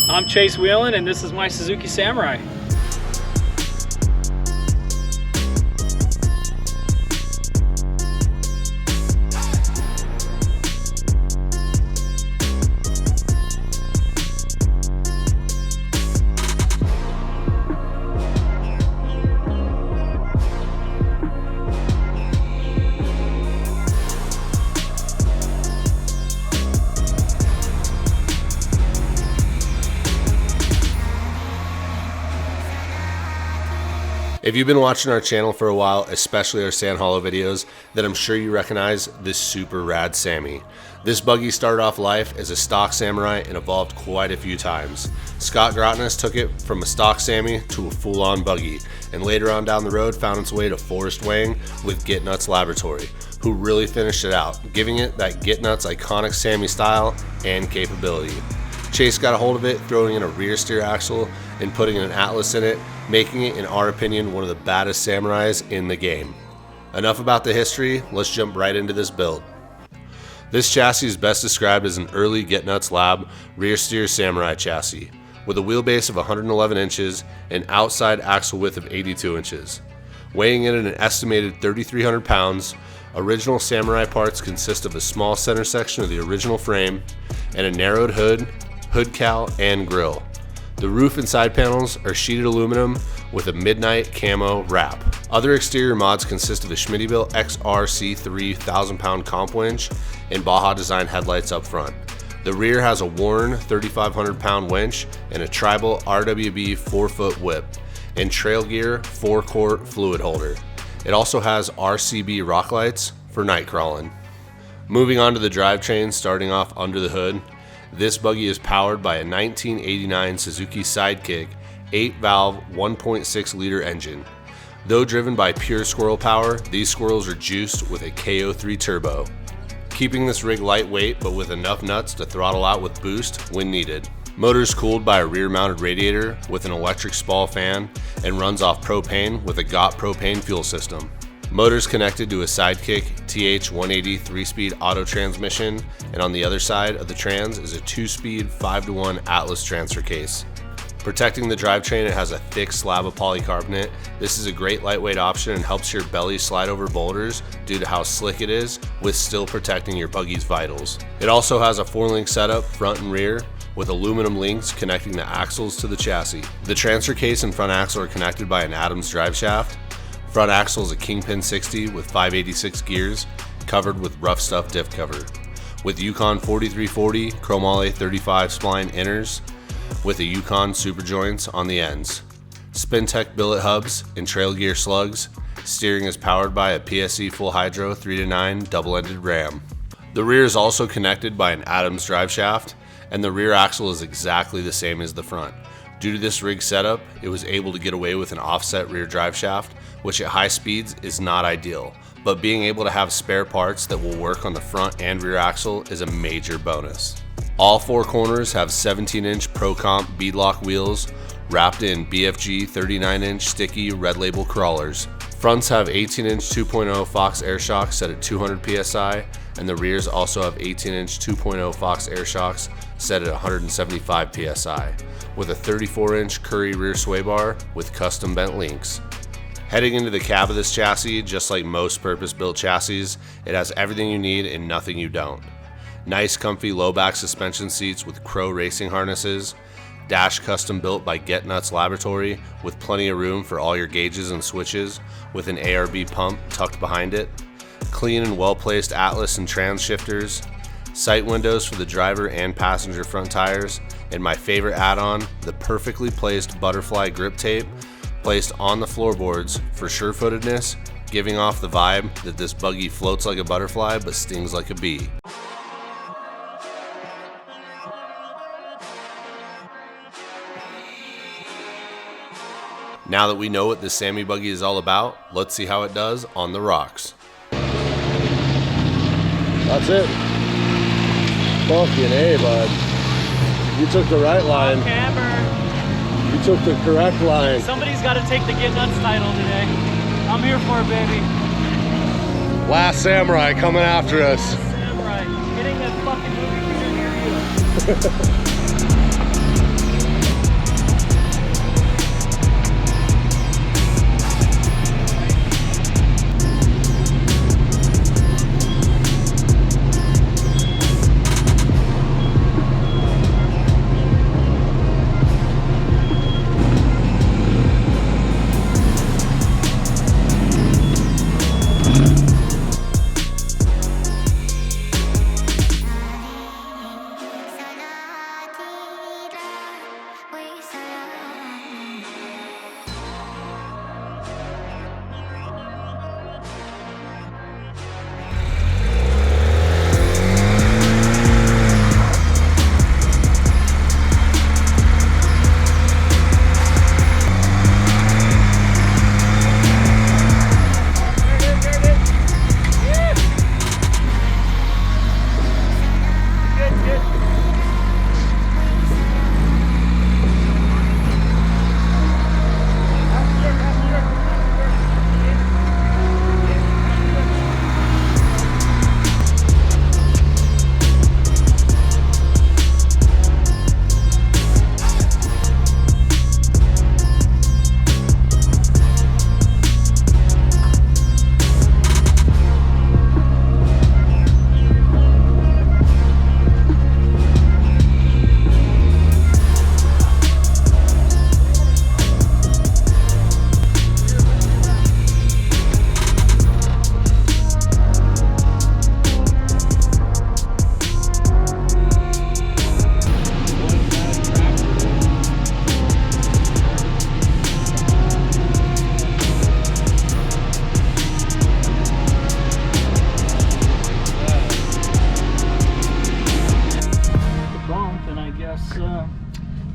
I'm Chase Whelan, and this is my Suzuki Samurai. If you've been watching our channel for a while, especially our Sand Hollow videos, then I'm sure you recognize this super rad Sammy. This buggy started off life as a stock Samurai and evolved quite a few times. Scott Grotness took it from a stock Sammy to a full-on buggy, and later on down the road found its way to Forrest Wang with Get Nuts Laboratory, who really finished it out, giving it that Get Nuts iconic Sammy style and capability. Chase got a hold of it, throwing in a rear steer axle and putting an Atlas in it, making it, in our opinion, one of the baddest Samurais in the game. Enough about the history, let's jump right into this build. This chassis is best described as an early Get Nuts Lab rear steer Samurai chassis, with a wheelbase of 111 inches and outside axle width of 82 inches. Weighing in at an estimated 3,300 pounds, original Samurai parts consist of a small center section of the original frame and a narrowed hood, hood cowl, and grille. The roof and side panels are sheeted aluminum with a midnight camo wrap. Other exterior mods consist of a Schmittybilt XRC3 1,000-pound comp winch and Baja design headlights up front. The rear has a Warren 3,500-pound winch and a tribal RWB 4-foot whip and Trail Gear 4-quart fluid holder. It also has RCB rock lights for night crawling. Moving on to the drivetrain, starting off under the hood, this buggy is powered by a 1989 Suzuki Sidekick 8-valve 1.6-liter engine. Though driven by pure squirrel power, these squirrels are juiced with a KO3 turbo, keeping this rig lightweight but with enough nuts to throttle out with boost when needed. Motor is cooled by a rear-mounted radiator with an electric Spall fan and runs off propane with a GOT propane fuel system. Motor is connected to a Sidekick TH180 3-speed auto transmission, and on the other side of the trans is a 2-speed 5-to-1 Atlas transfer case. Protecting the drivetrain, it has a thick slab of polycarbonate. This is a great lightweight option and helps your belly slide over boulders due to how slick it is, with still protecting your buggy's vitals. It also has a 4-link setup front and rear, with aluminum links connecting the axles to the chassis. The transfer case and front axle are connected by an Adams drive shaft. Front axle is a Kingpin 60 with 586 gears, covered with rough stuff diff cover, with Yukon 4340 Chromoly 35 spline inners, with a Yukon super joints on the ends. Spintech billet hubs and trail gear slugs. Steering is powered by a PSE full hydro 3-to-9 double-ended ram. The rear is also connected by an Adams drive shaft, and the rear axle is exactly the same as the front. Due to this rig setup, it was able to get away with an offset rear drive shaft, which at high speeds is not ideal, but being able to have spare parts that will work on the front and rear axle is a major bonus. All 4 corners have 17-inch Pro Comp beadlock wheels wrapped in BFG 39-inch sticky red label crawlers. Fronts have 18-inch 2.0 Fox air shocks set at 200 psi, and the rears also have 18-inch 2.0 Fox air shocks set at 175 psi, with a 34-inch Curry rear sway bar with custom bent links. Heading into the cab of this chassis, just like most purpose-built chassis, it has everything you need and nothing you don't. Nice comfy low back suspension seats with Crow racing harnesses, dash custom built by Get Nuts Laboratory with plenty of room for all your gauges and switches with an ARB pump tucked behind it, clean and well placed Atlas and trans shifters, sight windows for the driver and passenger front tires, and my favorite add-on, the perfectly placed butterfly grip tape placed on the floorboards for sure-footedness, giving off the vibe that this buggy floats like a butterfly but stings like a bee. Now that we know what this Sammy buggy is all about, let's see how it does on the rocks. That's it. Fucking A, bud. You took the right line. Camber. You took the correct line. Somebody's got to take the Get Nuts title today. I'm here for it, baby. Last Samurai coming after us. Samurai. Hitting that fucking movie theater near you.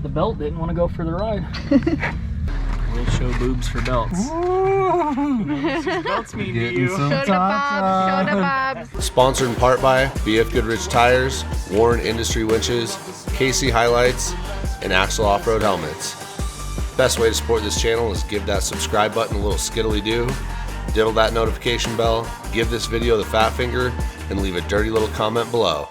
The belt didn't want to go for the ride. We'll show boobs for belts. Belts mean to you. Show the bobs, show the bobs. Sponsored in part by BFGoodrich tires, Warren Industry winches, KC HiLites, and AXEL off-road helmets. Best way to support this channel is give that subscribe button a little skittily do, diddle that notification bell, give this video the fat finger, and leave a dirty little comment below.